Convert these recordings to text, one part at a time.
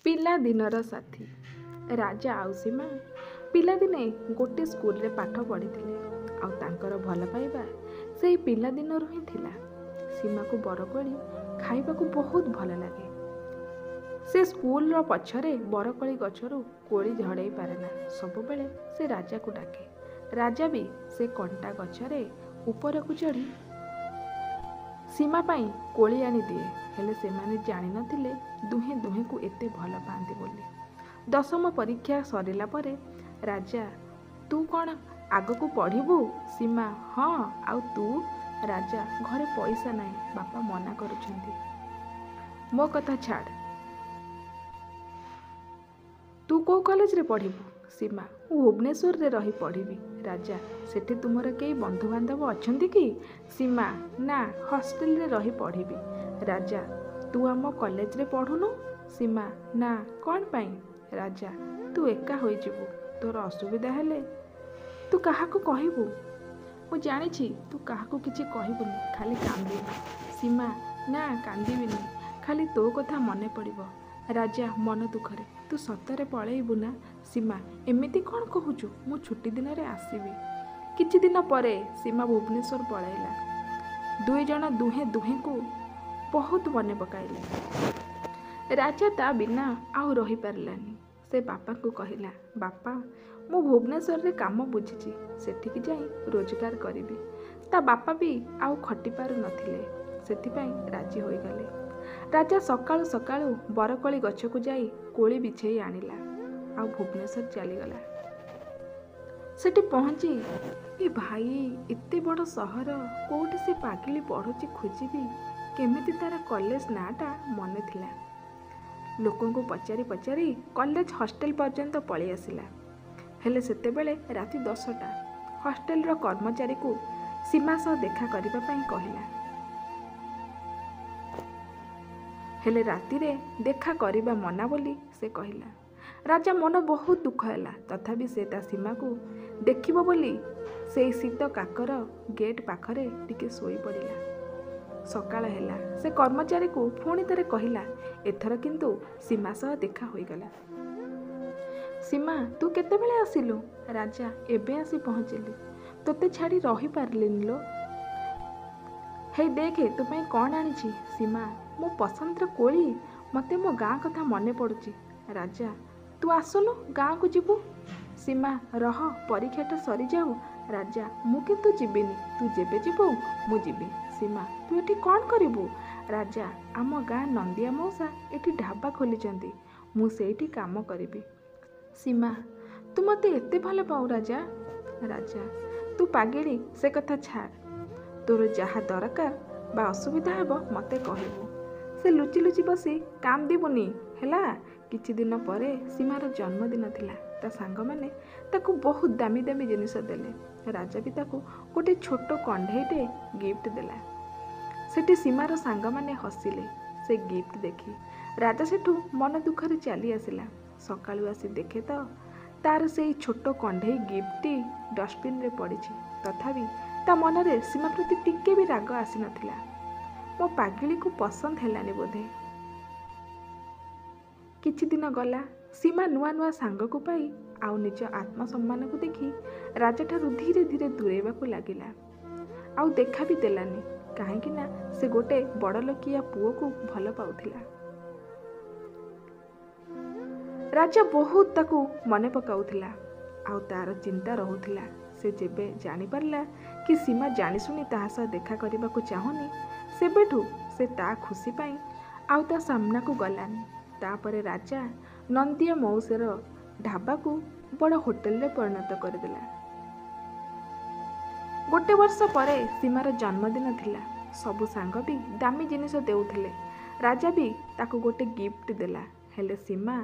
ପିଲାଦିନର ସାଥୀ ରାଜା ଆଉ ସୀମା ପିଲାଦିନେ ଗୋଟିଏ ସ୍କୁଲରେ ପାଠ ପଢ଼ିଥିଲେ। ଆଉ ତାଙ୍କର ଭଲ ପାଇବା ସେଇ ପିଲାଦିନରୁ ହିଁ ଥିଲା। ସୀମାକୁ ବରକୋଳି ଖାଇବାକୁ ବହୁତ ଭଲ ଲାଗେ। ସେ ସ୍କୁଲର ପଛରେ ବରକୋଳି ଗଛରୁ କୋଳି ଝଡ଼େଇ ପାରେନା। ସବୁବେଳେ ସେ ରାଜାକୁ ଡାକେ। ରାଜା ବି ସେ କଣ୍ଟା ଗଛରେ ଉପରକୁ ଚଢ଼ି ସୀମା ପାଇଁ କୋଳି ଆଣିଦିଏ। ହେଲେ ସେମାନେ ଜାଣିନଥିଲେ ଦୁହେଁ ଦୁହିଁକୁ ଏତେ ଭଲ ପାଆନ୍ତି ବୋଲି। ଦଶମ ପରୀକ୍ଷା ସରିଲା ପରେ ରାଜା, ତୁ କ'ଣ ଆଗକୁ ପଢ଼ିବୁ? ସୀମା, ହଁ। ଆଉ ତୁ? ରାଜା, ଘରେ ପଇସା ନାହିଁ, ବାପା ମନା କରୁଛନ୍ତି। ମୋ କଥା ଛାଡ଼, ତୁ କେଉଁ କଲେଜରେ ପଢ଼ିବୁ? ସୀମା, ମୁଁ ଭୁବନେଶ୍ୱରରେ ରହି ପଢ଼ିବି। ରାଜା, ସେଠି ତୁମର କେହି ବନ୍ଧୁବାନ୍ଧବ ଅଛନ୍ତି କି? ସୀମା, ନା, ହଷ୍ଟେଲରେ ରହି ପଢ଼ିବି। ରାଜା, ତୁ ଆମ କଲେଜରେ ପଢ଼ୁନୁ? ସୀମା, ନା, କ'ଣ ପାଇଁ? ରାଜା, ତୁ ଏକା ହୋଇଯିବୁ। ତୋର ଅସୁବିଧା ହେଲେ ତୁ କାହାକୁ କହିବୁ? ମୁଁ ଜାଣିଛି ତୁ କାହାକୁ କିଛି କହିବୁନି, ଖାଲି କାନ୍ଦିବୁ। ସୀମା, ନା, କାନ୍ଦିବିନି, ଖାଲି ତୋ କଥା ମନେ ପଡ଼ିବ। ରାଜା ମନ ଦୁଃଖରେ, ତୁ ସତରେ ପଳେଇବୁ ନା? ସୀମା, ଏମିତି କ'ଣ କହୁଛୁ? ମୁଁ ଛୁଟି ଦିନରେ ଆସିବି। କିଛି ଦିନ ପରେ ସୀମା ଭୁବନେଶ୍ୱର ପଳାଇଲା। ଦୁଇଜଣ ଦୁହେଁ ଦୁହିଁଙ୍କୁ ବହୁତ ମନେ ପକାଇଲେ। ରାଜା ତା ବିନା ଆଉ ରହିପାରିଲାନି। ସେ ବାପାଙ୍କୁ କହିଲା, ବାପା, ମୁଁ ଭୁବନେଶ୍ୱରରେ କାମ ବୁଝିଛି, ସେଠିକି ଯାଇ ରୋଜଗାର କରିବି। ତା ବାପା ବି ଆଉ ଖଟି ପାରୁନଥିଲେ, ସେଥିପାଇଁ ରାଜି ହୋଇଗଲେ। ରାଜା ସକାଳୁ ସକାଳୁ ବରକୋଳି ଗଛକୁ ଯାଇ କୋଳି ବିଛେଇ ଆଣିଲା, ଆଉ ଭୁବନେଶ୍ୱର ଚାଲିଗଲା। ସେଠି ପହଞ୍ଚି, ଏ ଭାଇ, ଏତେ ବଡ଼ ସହର, କେଉଁଠି ସେ ପାଗିଳି ପଢ଼ୁଛି ଖୋଜିବି। କେମିତି ତାର କଲେଜ ନାଁଟା ମନେ ଥିଲା। ଲୋକଙ୍କୁ ପଚାରି ପଚାରି କଲେଜ ହଷ୍ଟେଲ ପର୍ଯ୍ୟନ୍ତ ପଳେଇ ଆସିଲା। ହେଲେ ସେତେବେଳେ ରାତି 10ଟା। ହଷ୍ଟେଲର କର୍ମଚାରୀକୁ ସୀମା ସହ ଦେଖା କରିବା ପାଇଁ କହିଲା। ହେଲେ ରାତିରେ ଦେଖା କରିବା ମନା ବୋଲି ସେ କହିଲା। ରାଜା ମନ ବହୁତ ଦୁଃଖ ହେଲା। ତଥାପି ସେ ତା ସୀମାକୁ ଦେଖିବ ବୋଲି ସେଇ ଶୀତ କାକର ଗେଟ୍ ପାଖରେ ଟିକେ ଶୋଇପଡ଼ିଲା। ସକାଳ ହେଲା। ସେ କର୍ମଚାରୀକୁ ପୁଣି ଥରେ କହିଲା। ଏଥର କିନ୍ତୁ ସୀମା ସହ ଦେଖା ହୋଇଗଲା। ସୀମା, ତୁ କେତେବେଳେ ଆସିଲୁ? ରାଜା, ଏବେ ଆସି ପହଞ୍ଚିଲି। ତୋତେ ଛାଡ଼ି ରହିପାରିଲିନି ଲୋ। ହେଇ ଦେଖେ ତୋ ପାଇଁ କ'ଣ ଆଣିଛି। ସୀମା, ମୋ ପସନ୍ଦର କୋଳି। ମୋତେ ମୋ ଗାଁ କଥା ମନେ ପଡ଼ୁଛି। ରାଜା, ତୁ ଆସୁନୁ, ଗାଁକୁ ଯିବୁ। ସୀମା, ରହ, ପରୀକ୍ଷାଟା ସରିଯାଉ। ରାଜା, ମୁଁ କିନ୍ତୁ ଯିବିନି। ତୁ ଯେବେ ଯିବୁ ମୁଁ ଯିବି। ସୀମା, ତୁ ଏଠି କ'ଣ କରିବୁ? ରାଜା, ଆମ ଗାଁ ନନ୍ଦିଆ ମଉସା ଏଠି ଢାବା ଖୋଲିଛନ୍ତି, ମୁଁ ସେଇଠି କାମ କରିବି। ସୀମା, ତୁ ମୋତେ ଏତେ ଭଲ ପାଉ ରାଜା? ରାଜା, ତୁ ପାଗିଳି, ସେ କଥା ଛାଡ଼। ତୋର ଯାହା ଦରକାର ବା ଅସୁବିଧା ହେବ ମୋତେ କହିବୁ। ସେ ଲୁଚି ଲୁଚି ବସି କାନ୍ଦିବୁନି, ହେଲା? କିଛି ଦିନ ପରେ ସୀମାର ଜନ୍ମଦିନ ଥିଲା। ତା ସାଙ୍ଗମାନେ ତାକୁ ବହୁତ ଦାମୀ ଦାମୀ ଜିନିଷ ଦେଲେ। ରାଜା ବି ତାକୁ ଗୋଟେ ଛୋଟ କଣ୍ଢେଇଟେ ଗିଫ୍ଟ ଦେଲା। ସେଠି ସୀମାର ସାଙ୍ଗମାନେ ହସିଲେ ସେ ଗିଫ୍ଟ ଦେଖି। ରାଜା ସେଠୁ ମନ ଦୁଃଖରେ ଚାଲି ଆସିଲା। ସକାଳୁ ଆସି ଦେଖେ ତ ତାର ସେଇ ଛୋଟ କଣ୍ଢେଇ ଗିଫ୍ଟଟି ଡଷ୍ଟବିନ୍ରେ ପଡ଼ିଛି। ତଥାପି ତା ମନରେ ସୀମା ପ୍ରତି ଟିକେ ବି ରାଗ ଆସିନଥିଲା। ମୋ ପାଗିଳିକୁ ପସନ୍ଦ ହେଲାନି ବୋଧେ। କିଛି ଦିନ ଗଲା। ସୀମା ନୂଆ ନୂଆ ସାଙ୍ଗକୁ ପାଇ ଆଉ ନିଜ ଆତ୍ମସମ୍ମାନକୁ ଦେଖି ରାଜାଠାରୁ ଧୀରେ ଧୀରେ ଦୂରେଇବାକୁ ଲାଗିଲା। ଆଉ ଦେଖା ବି ଦେଲାନି, କାହିଁକି ନା ସେ ଗୋଟେ ବଡ଼ଲୋକିଆ ପୁଅକୁ ଭଲ ପାଉଥିଲା। ରାଜା ବହୁତ ତାକୁ ମନେ ପକାଉଥିଲା, ଆଉ ତାର ଚିନ୍ତା ରହୁଥିଲା। ସେ ଯେବେ ଜାଣିପାରିଲା କି ସୀମା ଜାଣିଶୁଣି ତାହା ସହ ଦେଖା କରିବାକୁ ଚାହୁଁନି, ସେବେଠୁ ସେ ତା ଖୁସି ପାଇଁ ଆଉ ତା ସାମ୍ନାକୁ ଗଲାନି। ତାପରେ ରାଜା ନନ୍ଦିଆ ମଉସାର ଢାବାକୁ ବଡ଼ ହୋଟେଲରେ ପରିଣତ କରିଦେଲା। ଗୋଟେ ବର୍ଷ ପରେ ସୀମାର ଜନ୍ମଦିନ ଥିଲା। ସବୁ ସାଙ୍ଗ ବି ଦାମୀ ଜିନିଷ ଦେଉଥିଲେ। ରାଜା ବି ତାକୁ ଗୋଟେ ଗିଫ୍ଟ ଦେଲା। ହେଲେ ସୀମା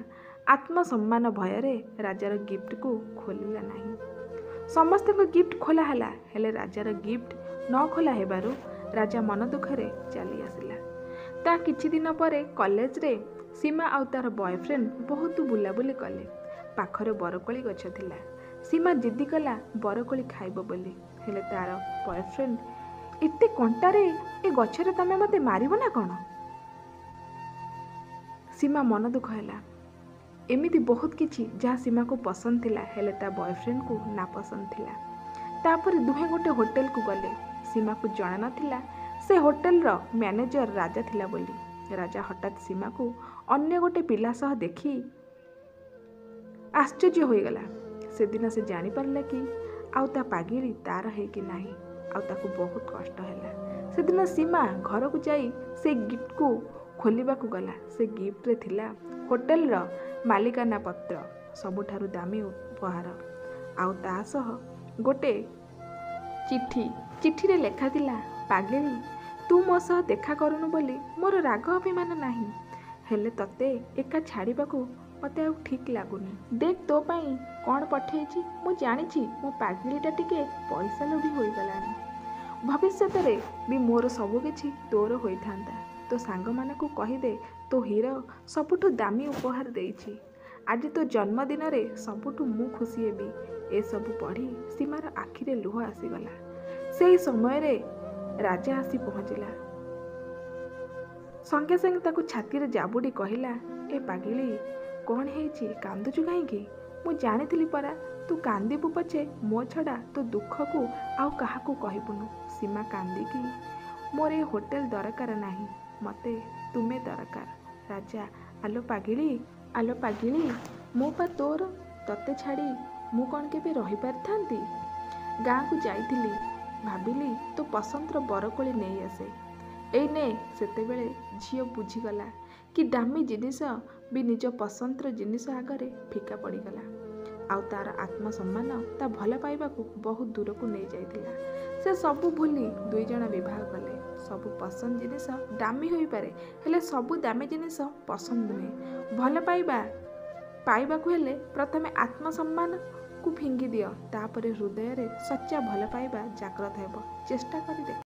ଆତ୍ମସମ୍ମାନ ଭୟରେ ରାଜାର ଗିଫ୍ଟକୁ ଖୋଲିଲା ନାହିଁ। ସମସ୍ତଙ୍କ ଗିଫ୍ଟ ଖୋଲା ହେଲା, ହେଲେ ରାଜାର ଗିଫ୍ଟ ନ ଖୋଲା ହେବାରୁ ରାଜା ମନ ଦୁଃଖରେ ଚାଲି ଆସିଲା। ତା କିଛି ଦିନ ପରେ କଲେଜରେ ସୀମା ଆଉ ତାର ବୟଫ୍ରେଣ୍ଡ ବହୁତ ବୁଲାବୁଲି କଲେ। ପାଖରେ ବରକୋଳି ଗଛ ଥିଲା। ସୀମା ଜିଦି କଲା ବରକୋଳି ଖାଇବ ବୋଲି। ହେଲେ ତାର ବୟଫ୍ରେଣ୍ଡ, ଏତେ କଣ୍ଟାରେ ଏ ଗଛରେ ତମେ ମୋତେ ମାରିବ ନା କ'ଣ? ସୀମା ମନ ଦୁଃଖ ହେଲା। एमिति बहुत किछि जहाँ सीमा को पसंद थिला हेले ता बॉयफ्रेंड को ना पसंद थिला। तापर दुहे गोटे होटेल को गले। सीमा को जଣା नथिला से होटेल रो मैनेजर राजा थिला बोली। राजा हठात सीमा को अन्य गोटे पिला सह देखी आश्चर्य हो गला। से दिन से जानी पारला कि आउ ता पागिली तार है कि नाही, आउ ताको बहुत कष्ट हैला। से दिन सीमा घर को जाई से गिफ्ट को खोलिबा को गला। से गिफ्ट रे थिला होटेल रो मालिकाना पत्र, सबुठारु दामी उपहार, आउ ता सह गोटे चिठी। चिठी रे लेखा थिला, पागिली तू मो सह देखा करूनु बोली मोर राग अभिमान नाही, हेले तते एका छाड़ीबाकू मते आउ ठीक लागुनी। देख तो पाई कौन पठेइछि, मु जानिछि मो पागिलीटा टिके पैसा लोभी होई गलानी। भविष्यत रे भी मोर सब किछि तोर होइथांता। तो सांग माने को कहि दे तो हीरो सबुठु दामी उपहार देइछि। आज तो जन्मदिन रे सबुठु मु खुशी हेबी। ए सब पढ़ी सीमार आखिरे लुह आसीगला। सेई समय रे राजा आसी पहुँचिला। संगे संगे ताकू छाती रे जाबुडी कहिला, ए पागिली कौन हेछि, कांदुचु काहींकी? मु जानिथिली परा तू कांदिबु पछे मो छड़ा तो दुख को आउ काहाकू कहिबुनु। सीमा कांदिकी मोर ए होटेल दरकार नाही, मते तुमे दरकार। राजा आलो पागिली मो पा तोर, तते छाड़ी मु कौन केबे रही पारिथांती? गाँ को जाइथिली, भाबिली तो पसंदर बरकोली नहीं आसे। एने सेतेबेले झियो बुझीगला कि दामी जिनिस भी निज पसंदर जिनिस आगरे फिका पड़ीगला। आउ तार आत्मसम्मान ता भल पाइबा को बहुत दूर को नहीं जाइथिला। से सबू भूली दुई जण विवाह कले। सबू पसंद जिनिस दामी होई पारे, हेले सबू दामी जिनिस पसंद नुहे। भल पाइबा को हेले प्रथमे आत्मसम्मान को फिंगी दियो, तापरे हृदय रे सच्चा भल पाइबा जाग्रत हेबो। चेष्टा करि देख।